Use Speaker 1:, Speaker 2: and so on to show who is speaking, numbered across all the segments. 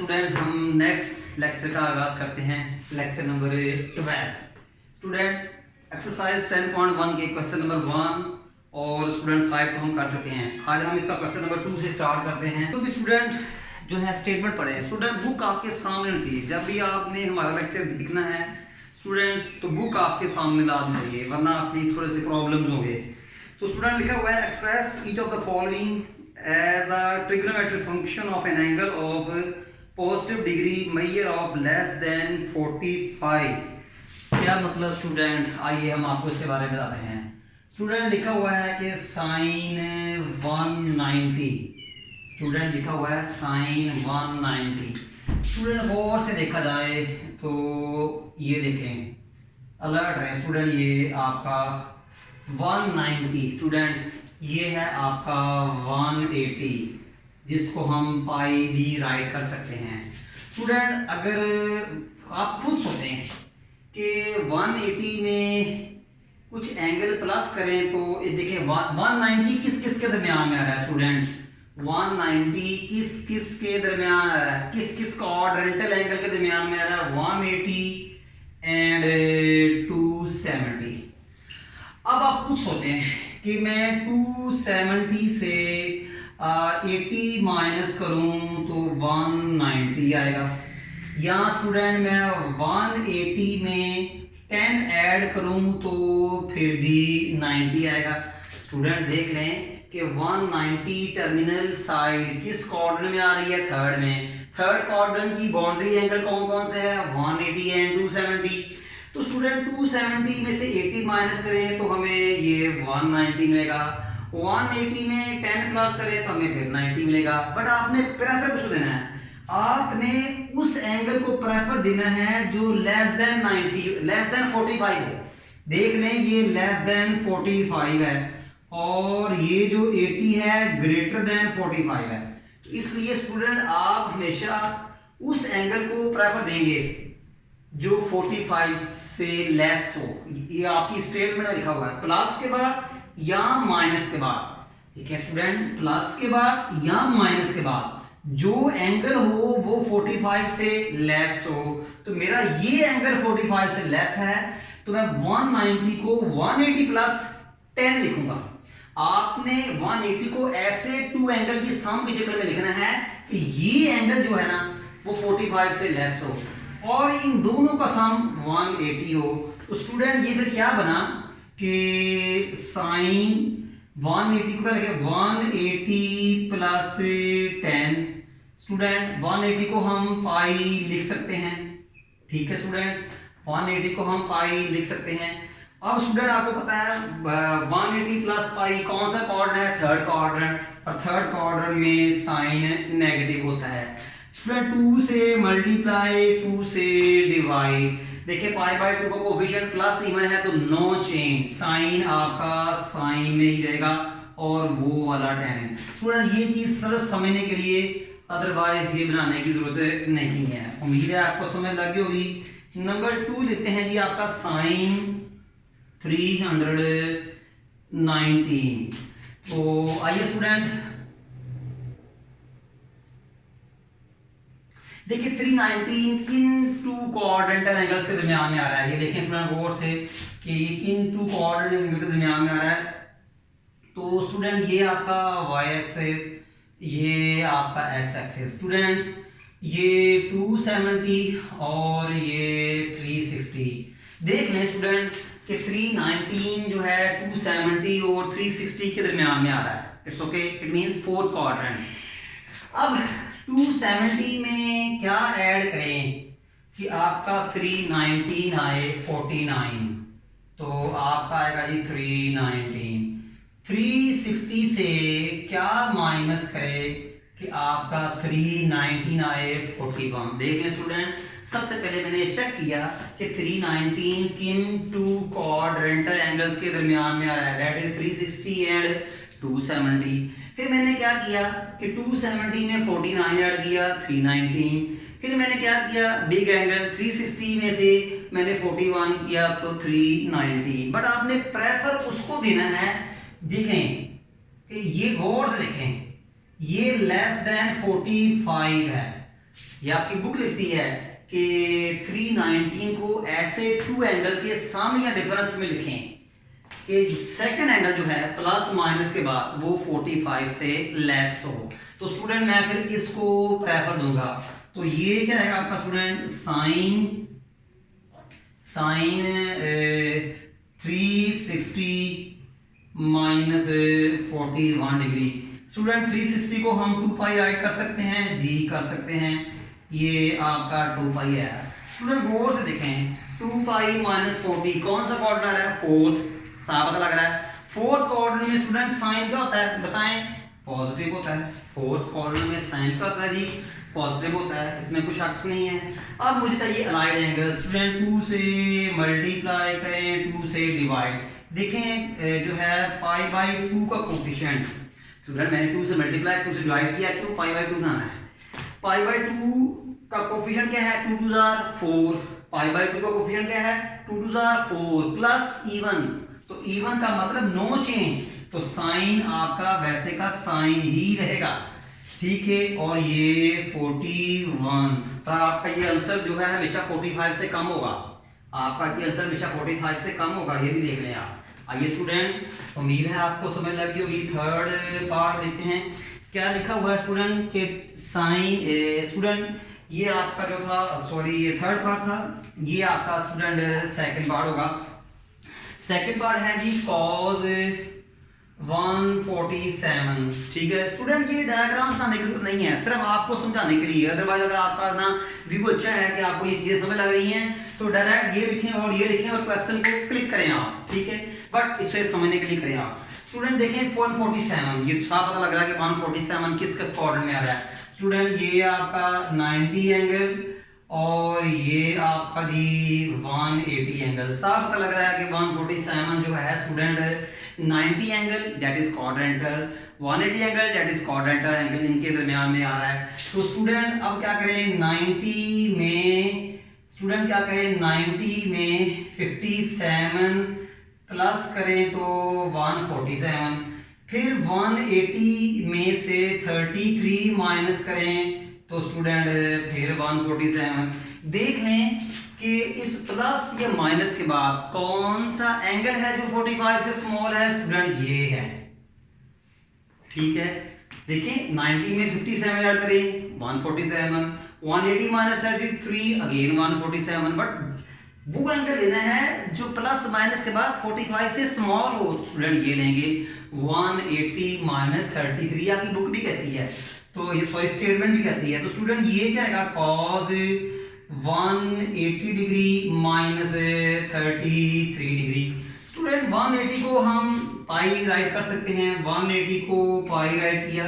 Speaker 1: Student हम next lecture का आगाज करते हैं। लेक्चर नंबर 12 स्टूडेंट एक्सरसाइज 10.1 के क्वेश्चन नंबर 1 और स्टूडेंट 5 को हम कर चुके हैं। आज हम इसका क्वेश्चन नंबर 2 से स्टार्ट करते हैं। तो स्टूडेंट जो है स्टेटमेंट पढ़े। स्टूडेंट बुक आपके सामने थी, जब भी आपने हमारा लेक्चर देखना है स्टूडेंट्स तो बुक आपके सामने लानी चाहिए, वरना आपकी थोड़े से प्रॉब्लम्स होंगे। तो स्टूडेंट लिखा हुआ है express each of the following as a trigonometric function of an angle of positive degree measure of less than 45। क्या मतलब स्टूडेंट, आइए हम आपको इसके बारे में बताते हैं। स्टूडेंट लिखा हुआ है कि साइन 190, स्टूडेंट लिखा हुआ है साइन 190। स्टूडेंट गौर से देखा जाए तो ये देखें अलर्ट है स्टूडेंट, ये आपका 190 स्टूडेंट, ये है आपका 180 जिसको हम पाई भी राइट कर सकते हैं। स्टूडेंट अगर आप खुद सोचें कि 180 में कुछ एंगल प्लस करें तो देखिए 190 किस किस के दरमियान में आ रहा है स्टूडेंट, 190 किस किस के दरमियान आ रहा है, किस किस क्वाड्रेंटल एंगल के दरमियान में आ रहा है, 180 एंड 270। अब आप खुद सोचें कि मैं 270 से 80 माइनस करूं तो 190 आएगा। यहाँ स्टूडेंट मैं 180 में 10 ऐड करूं तो फिर भी 90 आएगा। स्टूडेंट देख रहे हैं कि 190 टर्मिनल साइड किस क्वाड्रेंट में आ रही है, थर्ड में। थर्ड क्वाड्रेंट की बाउंड्री एंगल कौन कौन से है, 180 एंड 270। तो स्टूडेंट 270 में से 80 माइनस करें तो हमें ये 190 मिलेगा, 180 में 10 प्लस करें तो हमें फिर 90 मिलेगा। बट आपने प्रेफर कुछ देना है, आपने उस एंगल को प्रेफर देना है जो लेस देन 90 लेस देन 45 हो। देख लें ये लेस देन 45 है और ये जो 80 है ग्रेटर देन 45 है। तो इसलिए स्टूडेंट आप हमेशा उस एंगल को प्रेफर देंगे जो 45 से लेस हो। ये आपकी स्टेटमेंट में लिखा हुआ है, प्लस के बाद या माइनस के बाद। ठीक है स्टूडेंट, प्लस के बाद या माइनस के बाद जो एंगल हो वो 45 से लेस हो। तो मेरा ये एंगल 45 से लेस है तो मैं 190 को 180 प्लस 10 लिखूंगा। आपने 180 को ऐसे टू एंगल की सम की शक्ल में लिखना है कि ये एंगल जो है ना वो 45 से लेस हो और इन दोनों का सम 180 हो। तो स्टूडेंट ये फिर क्या बना कि साइन 180 को क्या लिखे, 180 प्लस 10। स्टूडेंट 180 को हम पाई लिख सकते हैं। ठीक है स्टूडेंट, 180 को हम पाई लिख सकते हैं। अब स्टूडेंट आपको पता है 180 प्लस पाई कौन सा क्वाड्रेंट है, थर्ड क्वाड्रेंट, और थर्ड क्वाड्रेंट में साइन नेगेटिव होता है। 2 से मल्टीप्लाई 2 से डिवाइड, देखिए पाई बाय 2 का कोएफिशिएंट प्लस इवन है तो नो चेंज, साइन आपका साइन में ही रहेगा और वो वाला tan। स्टूडेंट ये चीज सिर्फ समझने के लिए, अदरवाइज ये बनाने की जरूरत नहीं है। उम्मीद है आपको समझ लग गई होगी। नंबर 2 लेते हैं जी आपका साइन 319। तो आइए स्टूडेंट देखिए 319 किन टू क्वाड्रेंटल एंगल्स के दरमियान में आ रहा है। ये देखें स्टूडेंट गौर से कि ये किन टू क्वाड्रेंटल एंगल के दरमियान में आ रहा है। तो स्टूडेंट ये आपका y एक्सिस, ये आपका x एक्सिस। स्टूडेंट ये 270 और ये 360। देख लें स्टूडेंट कि 319 जो है 270 और 360 के दरमियान में आ रहा है। It's okay, it means fourth quadrant. अब 270 में क्या ऐड करें कि आपका 319 आए 49, तो आपका आएगा जी 319। 360 से क्या माइनस करें कि आपका 319 आए 41। देख लें स्टूडेंट, सबसे पहले मैंने चेक किया कि 319 किन टू क्वाड्रेंटल एंगल्स के दरमियान में आ रहा है, दैट इज 360 एंड 270। फिर मैंने क्या किया कि 270 में 49 ऐड किया 319। फिर मैंने क्या किया, बिग एंगल 360 में से मैंने 41 किया तो 390। बट आपने प्रेफर उसको देना है। देखें कि ये गौर से देखें, ये लेस देन 45 है ये आपकी बुक लिखती है कि 319 को ऐसे टू एंगल के सामने या डिफरेंस में लिखें कि सेकंड एंगल जो है प्लस माइनस के बाद वो 45 से लेस हो। तो स्टूडेंट मैं फिर इसको प्रेफर दूंगा। तो ये क्या रहेगा आपका student sine 360 minus 41 degree. Student 360 को हम 2 पाई राइट कर सकते हैं जी, कर सकते हैं। ये आपका 2 पाई है। स्टूडेंट गौर से देखें 2 पाई माइनस 40 कौन सा क्वाड्रेंट आ रहा है? फोर्थ। साफ पता लग रहा है। फोर्थ क्वाड्रेंट में स्टूडेंट साइन क्या होता है बताएं? पॉजिटिव होता है। फोर्थ क्वाड्रेंट में साइन क्या होता है जी? पॉजिटिव होता है, इसमें कुछ शक नहीं है। अब मुझे चाहिए अलाइड एंगल। स्टूडेंट 2 से मल्टीप्लाई करें, 2 से डिवाइड। देखें जो है पाई बाई 2 का कोफिशिएंट। स्टूडेंट मैंने 2 से मल्टीप्लाई 2 से डिवाइड किया, क्यों? पाई बाई 2 ना है। पाई बाई 2 का कोफिशिएंट क्या है? 2 2 जार 4। पाई बाई 2 का कोफिशिएंट क्या है? 2 2 जार 4 प्लस इवन। तो इवन का मतलब नो चेंज, तो साइन आपका वैसे का साइन ही रहेगा, ठीक है। और ये 41, तो आपका ये आंसर जो है हमेशा 45 से कम होगा। आपका ये आंसर हमेशा 45 से कम होगा, ये भी देख लें आप। आइए स्टूडेंट, उम्मीद है आपको समझ लगी होगी। थर्ड पार्ट देखते हैं क्या लिखा हुआ है स्टूडेंट के साइन। स्टूडेंट ये आपका जो था, सॉरी ये थर्ड पार्ट था, ये आपका स्टूडेंट सेकंड पार्ट होगा। सेकंड पार्ट है जी कॉज 147, ठीक है। स्टूडेंट ये डायग्राम बनाने के लिए नहीं है, सिर्फ आपको समझाने के लिए। अदरवाइज अगर आपका ना व्यू अच्छा है कि आपको ये चीजें समझ लग रही हैं तो डायरेक्ट ये लिखें और ये लिखें और क्वेश्चन को क्लिक करें आप, ठीक है। बट इसे समझने के लिए करें आप। स्टूडेंट देखें 147, ये साफ पता लग रहा है कि 147 किस क्वाड्रेंट में आ रहा है। स्टूडेंट ये आपका 90 एंगल और ये आपका जी 180 एंगल। साफ पता लग रहा है कि 147 जो है student 90 angle that is quadrantal, 180 angle that is quadrantal angle, इनके दरमियान में आ रहा है। तो स्टूडेंट अब क्या करें 90 में, स्टूडेंट क्या करें 90 में 57 प्लस करें तो 147, फिर 180 में से 33 माइनस करें तो स्टूडेंट फिर 147। देख लें कि इस प्लस या माइनस के बाद कौन सा एंगल है जो 45 से स्मॉल है? स्टूडेंट ये है, ठीक है। देखिए 90 में 57 ऐड करें 147, 180 माइनस 33 अगेन 147। बट वो एंगल लेना है जो प्लस माइनस के बाद 45 से स्मॉल हो। स्टूडेंट ये लेंगे 180 माइनस 33, आपकी बुक भी कहती है, तो ये सॉरी स्टेटमेंट भी कहती है। तो स्टूडेंट ये क्या है cos 180 degree minus 33 degree. Student 180 को हम पाई राइट कर सकते हैं, 180 को पाई राइट किया।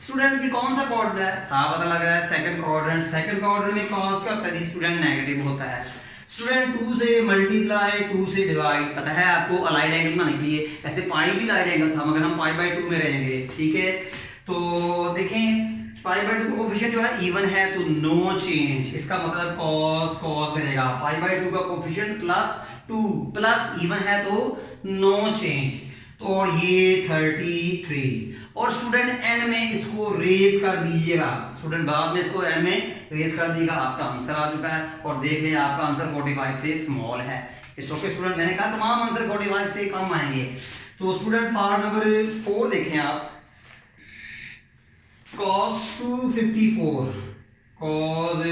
Speaker 1: स्टूडेंट ये कौन सा क्वाड्रेंट है? साफ पता लग रहा है सेकंड क्वाड्रेंट। सेकंड क्वाड्रेंट में कॉस क्या होता है? स्टूडेंट नेगेटिव होता है। स्टूडेंट 2 से मल्टीप्लाई 2 से डिवाइड, पता है आपको अलाइड एंगल बनाने के लिए। ऐसे पाई भी अलाइड एंगल था मगर हम पाई बाई 2 में रहेंगे, ठीक है। तो देखें पाई बाई 2 का कोफिशिएंट जो है इवन है तो नो चेंज, इसका मतलब कॉस कॉस बनेगा। पाई बाई 2 का कोफिशिएंट प्लस 2 प्लस इवन है तो नो चेंज। तो और ये 33। और स्टूडेंट एंड में इसको रेज कर दीजिएगा, स्टूडेंट बाद में इसको एंड में रेज कर दीजिएगा, आपका आंसर आ चुका है। और देख लें आपका आंसर 45 से स्मॉल है। इट्स ओके स्टूडेंट, मैंने कहा तमाम आंसर 45 से कम आएंगे। तो स्टूडेंट पार्ट नंबर 4 देखें आप, cos 254, cos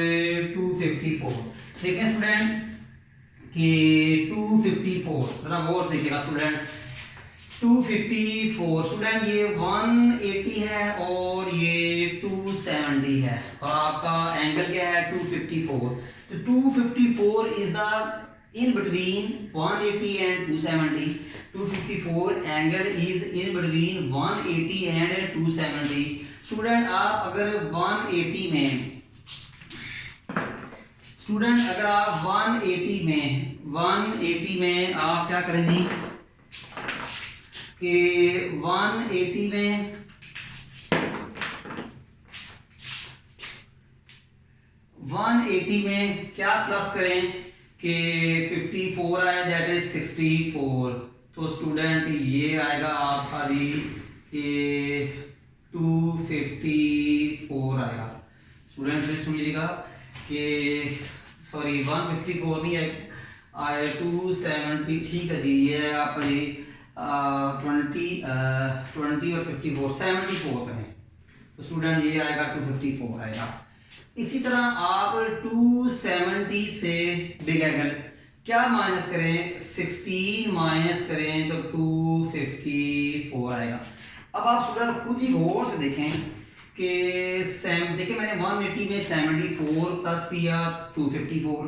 Speaker 1: 254। देखें स्टूडेंट कि 254 जरा गौर देखिएगा स्टूडेंट 254। स्टूडेंट ये 180 है और ये 270 है और आपका एंगल क्या है 254। तो 254 is the in between 180 and 270. 254 angle is in between 180 and 270. Student आप अगर 180 में, स्टूडेंट अगर आप 180 में आप क्या करेंगे कि 180 में क्या प्लस करें कि 54 आए दैट इज 64। तो स्टूडेंट ये आएगा आपका जी 254 आएगा। स्टूडेंट फिर सुन लीजिएगा कि सॉरी 154 नहीं है, 270, ठीक है जी, ये आपका जी 20 और 54 74 करें तो स्टूडेंट ये आएगा 254 आएगा। इसी तरह आप 270 से बिग एंगल क्या माइनस करें, 16 माइनस करें तो 254 आएगा। अब आप स्टूडेंट खुद ही गौर से देखें कि देखिए मैंने 180 में 74 प्लस किया 254,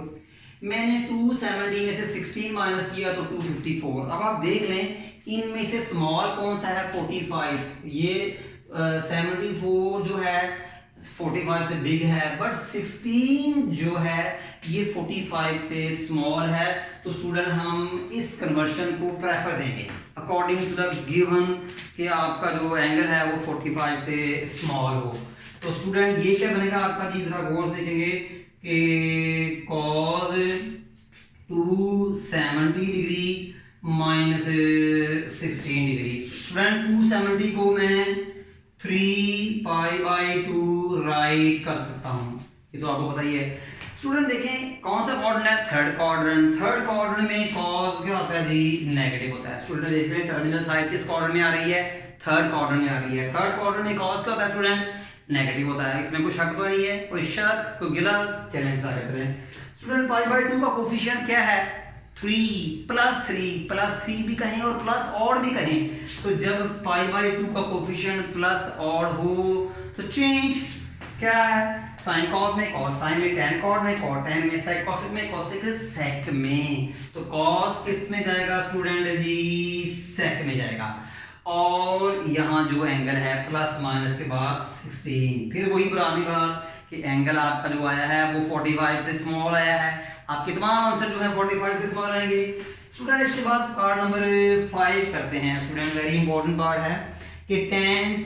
Speaker 1: मैंने 270 में से 16 माइनस किया तो 254। अब आप देख लें इनमें से स्मॉल कौन सा है, 45। ये 74 जो है 45 से बिग है, बट 16 जो है ये 45 से स्मॉल है। तो स्टूडेंट हम इस कन्वर्शन को प्रेफर देंगे अकॉर्डिंग टू द गिवन कि आपका जो एंगल है वो 45 से स्मॉल हो। तो स्टूडेंट ये क्या बनेगा आपका जी, जरा गौर से देखेंगे कि cos 270 degree minus 16 degree. Student 270 को मैं 3π/2 राइट कर सकता हूँ, ये तो आपको पता ही है। स्टूडेंट देखें कौन सा क्वाड्रेंट है, थर्ड क्वाड्रेंट। थर्ड क्वाड्रेंट में cos क्या होता है जी, नेगेटिव होता है। स्टूडेंट देख रहे हैं टर्मिनल साइड किस क्वाड्रेंट में आ रही है, थर्ड क्वाड्रेंट में आ रही है। थर्ड क्वाड्रेंट में cos क्या होता है स्टूडेंट, नेगेटिव होता है। इसमें कोई शक तो नहीं है, कोई शक कोई गिला चैलेंज का सकते हैं। स्टूडेंट π/2 का कोफिशिएंट क्या है, 3 प्लस 3 भी कहें और प्लस ऑड भी कहें। तो जब π/2 का कोफिशिएंट प्लस ऑड हो तो चेंज क्या है, साइन कॉस में कॉस साइन में, tan कॉट में कॉट tan में, सेक कॉसेक में कॉसेक सेक में। तो कॉस किस में जाएगा स्टूडेंट जी, सेक में जाएगा। और यहाँ जो एंगल है प्लस माइनस के बाद 16, फिर वही पुरानी बात कि एंगल आपका जो आया है वो 45 से स्मॉल आया है। आपके तमाम आंसर जो है 45 से स्मॉल आएंगे। स्टूडेंट इसके बाद पार्ट नंबर 5 करते हैं। स्टूडेंट वेरी इंपॉर्टेंट पार्ट है कि tan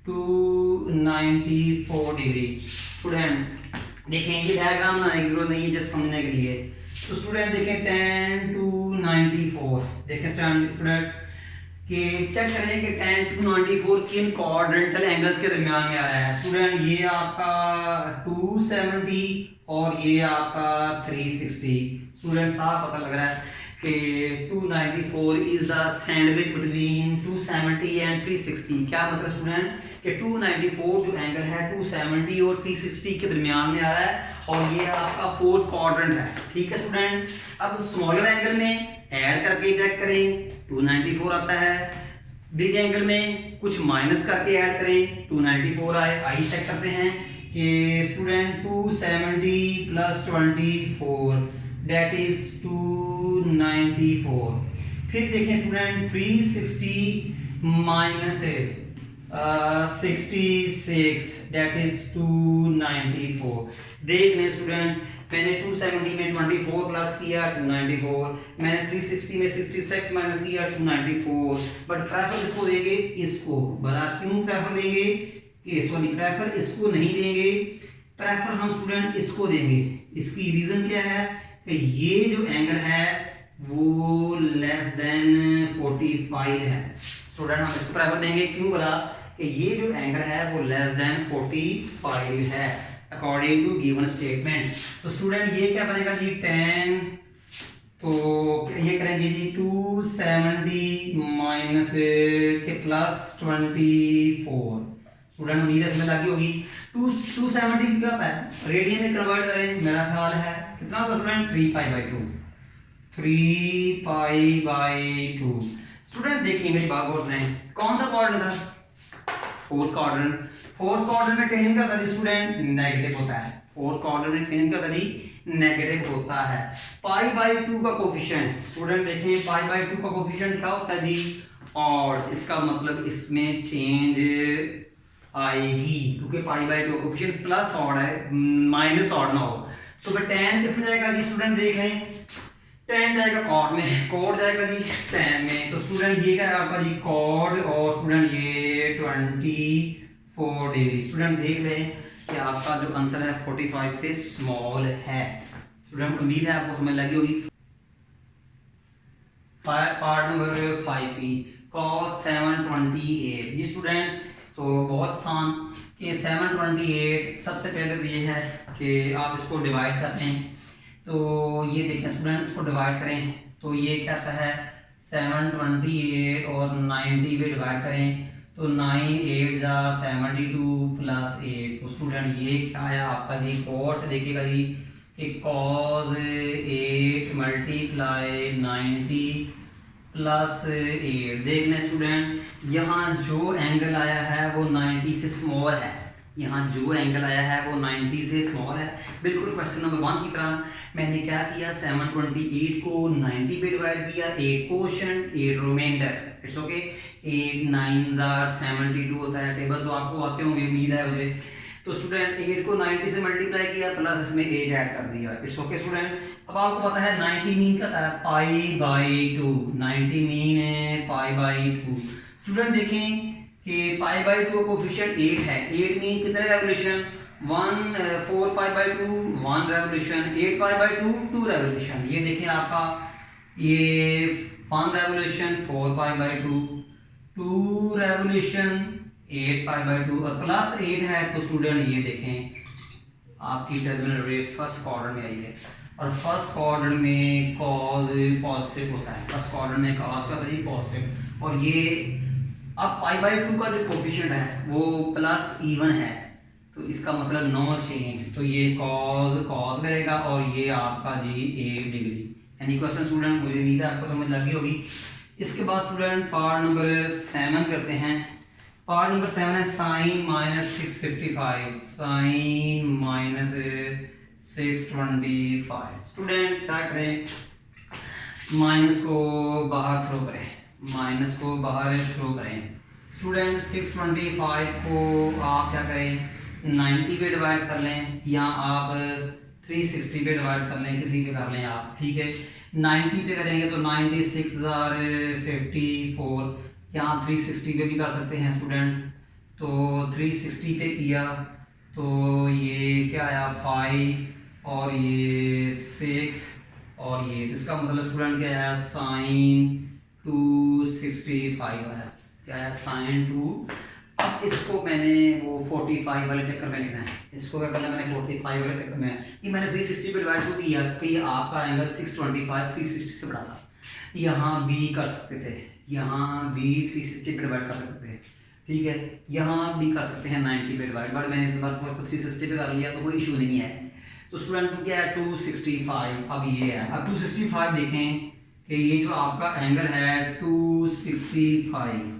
Speaker 1: 294 डिग्री। स्टूडेंट देखें ये डायग्राम बनाने की जरूरत नहीं है जस्ट समझने के लिए। तो स्टूडेंट देखें tan 294, देखें स्टूडेंट कि चेक करें कि tan 294 किन क्वाड्रेंटल एंगल्स के दरमियान में आया है। स्टूडेंट ये आपका 270 और ये आपका 360। स्टूडेंट साफ पता लग रहा है कि 294 is the sandwich between 270 and 360। क्या मतलब स्टूडेंट कि 294 जो एंगल है 270 और 360 के दरमियान में आ रहा है और ये आपका फोर्थ क्वाड्रेंट है। ठीक है स्टूडेंट, अब स्मॉलर एंगल में ऐड करके चेक करें 294 आता है, बिग एंगल में कुछ माइनस करके ऐड करें 294 आए। आइए चेक करते हैं कि स्टूडेंट 270 प्लस 24 दैट इज 294। फिर देखें स्टूडेंट 360 माइनस 66 दैट इज 294। देख लें स्टूडेंट मैंने 270 में 24 प्लस किया 294, मैंने 360 में 66 माइनस किया 294। बट प्रेफर इसको देंगे, इसको भला क्यों प्रेफर देंगे कि सॉरी प्रेफर इसको नहीं देंगे, प्रेफर हम स्टूडेंट इसको देंगे। इसकी रीजन क्या है कि ये जो एंगल है वो लेस देन 45 है। स्टूडेंट हम इसको प्रेफर देंगे क्यों बोला कि ये जो एंगल है वो लेस देन 45 है अकॉर्डिंग टू गिवन स्टेटमेंट। तो स्टूडेंट ये क्या बनेगा जी tan, तो ये करेंगे जी 270 माइनस के प्लस 24। स्टूडेंट उम्मीद है इसमें लगी होगी। 270 क्या होता है, रेडियन में कन्वर्ट करें मेरा ख्याल है कितना होगा स्टूडेंट 3π/2। स्टूडेंट देखिए मेरी बात गौर से, कौन सा क्वाड्रेंट था, फोर्थ क्वाड्रेंट। फोर्थ क्वाड्रेंट में टेन क्या होता है स्टूडेंट, नेगेटिव होता है। फोर्थ क्वाड्रेंट में टेन क्या होता है, नेगेटिव होता है। π/2 का कोफिशिएंट स्टूडेंट देखें π/2 का कोफिशिएंट क्या होता है जी, और इसका मतलब इसमें चेंज आएगी क्योंकि π/2 का कोफिशिएंट प्लस ऑड है, माइनस ऑड ना हो। तो फिर tan किसमें जाएगा जी स्टूडेंट देख लें, tan जाएगा कॉट में, कॉट जाएगा जी tan में। तो स्टूडेंट ये क्या है आपका जी कॉट, और स्टूडेंट ये 24 डिग्री। स्टूडेंट देख लें कि आपका जो आंसर है 45 से स्मॉल है। स्टूडेंट उम्मीद है आपको समझ लगी होगी। पार्ट नंबर 5 cos 728 जी स्टूडेंट। तो बहुत आसान कि 728 सबसे पहले तो ये है कि आप इसको डिवाइड करते हैं। तो ये देखें स्टूडेंट, इसको डिवाइड करें तो ये क्या आता है 728 और 90 पे डिवाइड करें तो 9 8 जा 72 प्लस 8। तो स्टूडेंट ये क्या आया आपका जी, और से देखिएगा जी कि cos 8 मल्टीप्लाई 90 प्लस 8। देख लें स्टूडेंट, यहाँ जो एंगल आया है वो 90 से स्मॉल है, यहाँ जो एंगल आया है वो 90 से स्मॉल है, बिल्कुल क्वेश्चन नंबर 1 की तरह। मैंने क्या किया 728 को 90 पे डिवाइड किया, 8 क्वोशंट 8 रिमाइंडर, इट्स ओके। 8 9 72 होता है, टेबल जो आपको आते होंगे उम्मीद है मुझे। तो स्टूडेंट 8 को 90 से मल्टीप्लाई किया प्लस इसमें 8 ऐड कर दिया, इट्स ओके स्टूडेंट। अब आपको पता है 90 मीन क्या था π/2, 90 मीन है π/2। स्टूडेंट देखें कि π/2 का कोफिशिएंट 8 है, 8 मीन कितने रेवोल्यूशन 1 4 π/2 1 रेवोल्यूशन, 8 π/2 2 रेवोल्यूशन। ये देखें आपका ये 1 रेवोल्यूशन 4 π/2 2 रेवोल्यूशन 8 π/2 और प्लस 8 है। तो स्टूडेंट ये देखें आपकी टर्मिनल रे फर्स्ट क्वाड्रेंट में आई है और फर्स्ट क्वाड्रेंट में कॉज पॉजिटिव होता है, फर्स्ट क्वाड्रेंट में कॉज का होता है पॉजिटिव। और ये अब π/2 का जो कोफिशिएंट है वो प्लस इवन है, तो इसका मतलब नो चेंज। तो ये कॉज रहेगा और ये आपका जी 8 डिग्री। Any question student? मुझे उम्मीद है आपको समझ लगी होगी। इसके बाद स्टूडेंट पार्ट नंबर 7 करते हैं। पार्ट नंबर 7 है साइन -655, साइन -625। स्टूडेंट क्या करें, माइनस को बाहर थ्रो करें, माइनस को बाहर थ्रो करें। स्टूडेंट 625 को आप क्या करें 90 पे डिवाइड कर लें या आप 360 पे डिवाइड कर लें, किसी पे कर लें आप, ठीक है। 90 पे करेंगे तो 96 54, यहाँ 360 पे भी कर सकते हैं स्टूडेंट। तो 360 पे किया तो ये क्या आया 5 और ये 6 और ये, तो इसका मतलब स्टूडेंट क्या आया साइन 265 आया, क्या आया साइन 2। अब इसको मैंने वो 45 वाले चक्कर में लिखना है, इसको क्या करना है मैंने 45 वाले चक्कर में, ये मैंने 360 पे डिवाइड क्यों किया कि आपका एंगल 625 360 से बड़ा था। यहाँ भी कर सकते थे, यहाँ भी 360 पे डिवाइड कर सकते थे, ठीक है। यहाँ भी कर सकते हैं 90 पे डिवाइड, बट मैंने इस बार को 360 पे कर लिया तो कोई इशू नहीं है। तो स्टूडेंट क्या है 265, अब ये है, अब 265 देखें कि ये जो आपका एंगल है 265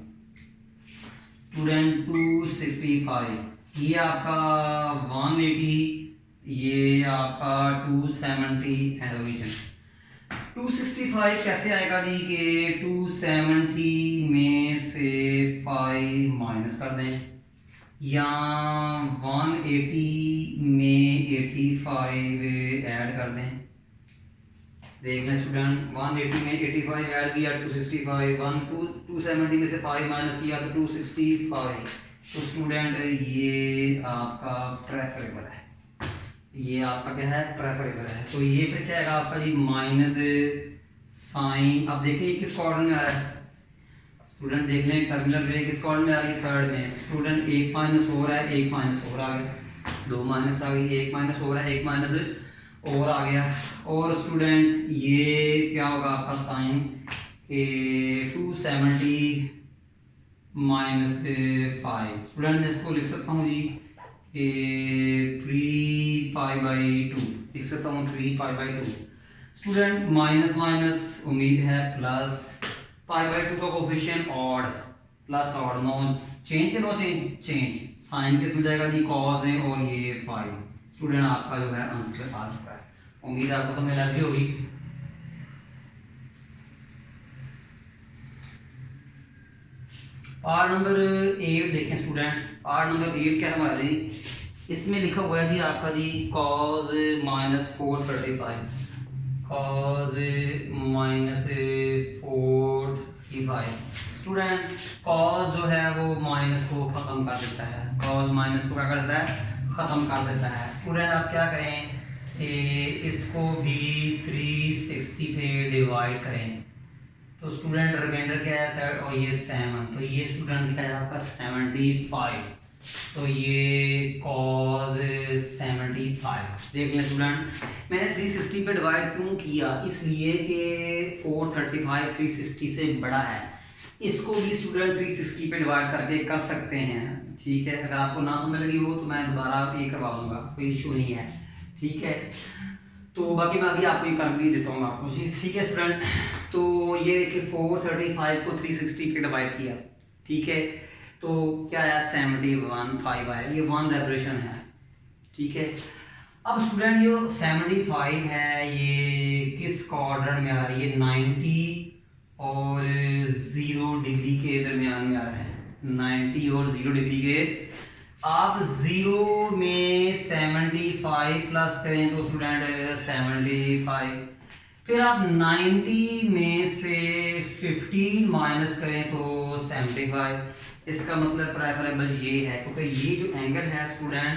Speaker 1: स्टूडेंट 265, ये आपका 180, ये आपका 270 एंड ओरिजिन। 265 कैसे आएगा जी कि 270 में से 5 माइनस कर दें या 180 में 85 ऐड कर दें। देख लें स्टूडेंट 180 में 85 ऐड किया 265, 270 में से 5 माइनस किया तो 265। तो स्टूडेंट ये आपका प्रेफरेबल है, ये आपका क्या है प्रेफरेबल है। तो ये फिर क्या है आपका जी माइनस साइन, अब देखिए किस क्वाड्रेंट में आ रहा है स्टूडेंट, देख लें टर्मिनल रे किस क्वाड्रेंट में आ रही है थर्ड में। स्टूडेंट 1 माइनस हो रहा है, 1 माइनस हो रहा है, 2 माइनस आ गई, 1 माइनस हो रहा है, 1 माइनस और आ गया। और स्टूडेंट ये क्या होगा आपका साइन के 270 माइनस 5। स्टूडेंट मैं इसको लिख सकता हूँ जी कि 3π/2 लिख सकता हूँ 3π/2। स्टूडेंट माइनस माइनस उम्मीद है प्लस, π/2 का coefficient odd plus odd, no change के नो चेंज, साइन किस में जाएगा जी कॉस है और ये 5। स्टूडेंट आपका जो है आंसर आ चुका है, उम्मीद है आपको समझ आ गई होगी। पार्ट नंबर 8 देखें स्टूडेंट, पार्ट नंबर 8 क्या हमारा जी, इसमें लिखा हुआ है जी आपका जी cos -435, cos -435। स्टूडेंट cos जो है वो माइनस को ख़त्म कर देता है, cos माइनस को क्या कर देता है ख़त्म कर देता है। स्टूडेंट आप क्या करें कि इसको भी 360 पे डिवाइड करें, तो स्टूडेंट रिमाइंडर क्या है थर्ड, और ये 7, तो ये स्टूडेंट क्या है आपका 75। तो ये कॉज 75 देख लें स्टूडेंट। मैंने 360 पे डिवाइड क्यों किया, इसलिए कि 435 360 से बड़ा है। इसको भी स्टूडेंट 360 पे डिवाइड करके कर सकते हैं, ठीक है। अगर आपको ना समझ लगी हो तो मैं दोबारा ये करवा दूंगा, कोई इशू नहीं है, ठीक है। तो बाकी मैं अभी आपको ये कर भी देता हूँ आपको जी, ठीक है स्टूडेंट। तो ये कि 435 को 360 पे डिवाइड किया, ठीक है। तो क्या आया 715 आया, ये 1 रेवोल्यूशन है, ठीक है। अब स्टूडेंट ये 75 है, ये किस क्वाड्रेंट में आ रहा है, ये 90 और 0 डिग्री के दरमियान में आ रहा है, 90 और 0 डिग्री के। आप 0 में 75 प्लस करें तो स्टूडेंट 75, फिर आप 90 में से 15 माइनस करें तो 75। इसका मतलब प्रेफरेबल ये है क्योंकि ये जो एंगल है स्टूडेंट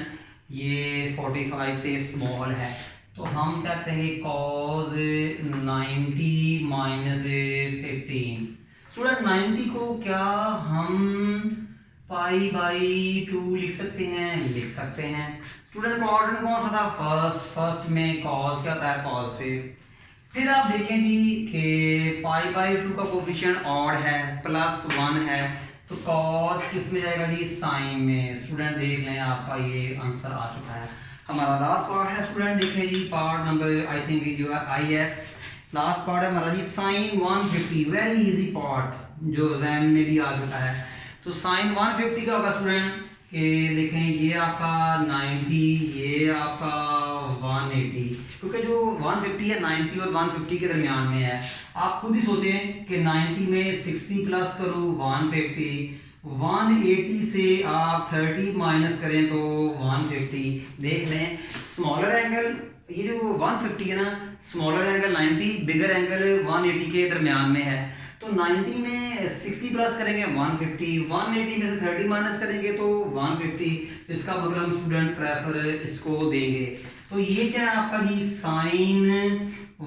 Speaker 1: ये 45 से स्मॉल है, तो हम क्या करेंगे cos 90 माइनस 15। स्टूडेंट 90 को क्या हम π/2 लिख सकते हैं, लिख सकते हैं। स्टूडेंट क्वाड्रेंट कौन सा था, फर्स्ट में cos क्या था, cos से। फिर आप देखें जी कि π/2 का कोफिशिएंट ऑड है, +1 है, तो cos किस में जाएगा जी, साइन में। स्टूडेंट देख लें आपका ये आंसर आ चुका है। हमारा लास्ट पार्ट है स्टूडेंट, देखें जी पार्ट नंबर आई थिंक जो है IX लास्ट पार्ट है हमारा जी sin 150, वेरी इजी पार्ट जो एग्जाम में भी आ चुका है। तो sin 150 का होगा स्टूडेंट कि देखें ये आपका 90, ये आपका 180, क्योंकि जो 150 है 90 और 150 के दरमियान में है। आप खुद ही सोचें कि 90 में 60 प्लस करूँ 150, 180 से आप 30 माइनस करें तो 150। देख लें स्मॉलर एंगल ये जो 150 है ना, स्मॉलर एंगल 90, बिगर एंगल 180 के दरमियान में है। तो 90 में 60 प्लस करेंगे 150, 180 में से 30 माइनस करेंगे तो 150। तो इसका मतलब हम स्टूडेंट प्रेफर इसको देंगे। तो ये क्या है आपका जी sin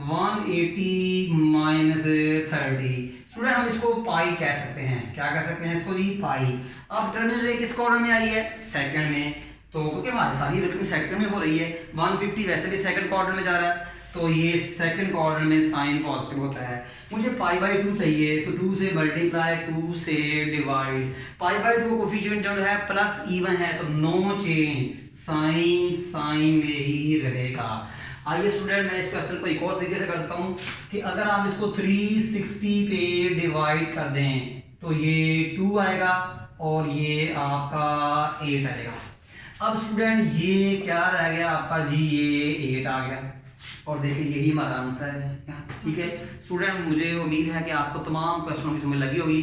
Speaker 1: 180 माइनस 30। स्टूडेंट हम इसको पाई कह सकते हैं, क्या कह सकते हैं इसको जी, पाई। अब टर्मिनल रे किस क्वाड्रेंट में आई है, सेकंड में। तो क्योंकि हमारी सारी रिटर्न सेकंड में हो रही है, 150 वैसे भी सेकंड क्वाड्रेंट में जा रहा है, तो ये सेकंड क्वाड्रेंट में साइन पॉजिटिव होता है। मुझे π/2 चाहिए, तो 2 से मल्टीप्लाई 2 से डिवाइड, π/2 का कोफिशिएंट जो है प्लस इवन है, तो नो चेंज, साइन में ही रहेगा। आइए स्टूडेंट मैं इस क्वेश्चन को एक और तरीके से करता हूँ कि अगर आप इसको 360 पे डिवाइड कर दें तो ये 2 आएगा और ये आपका 8 आएगा। अब स्टूडेंट ये क्या रह गया आपका जी, ये 8 आ गया, और देखिए यही हमारा आंसर है, ठीक है स्टूडेंट। मुझे उम्मीद है कि आपको तमाम क्वेश्चनों की समझ लगी होगी।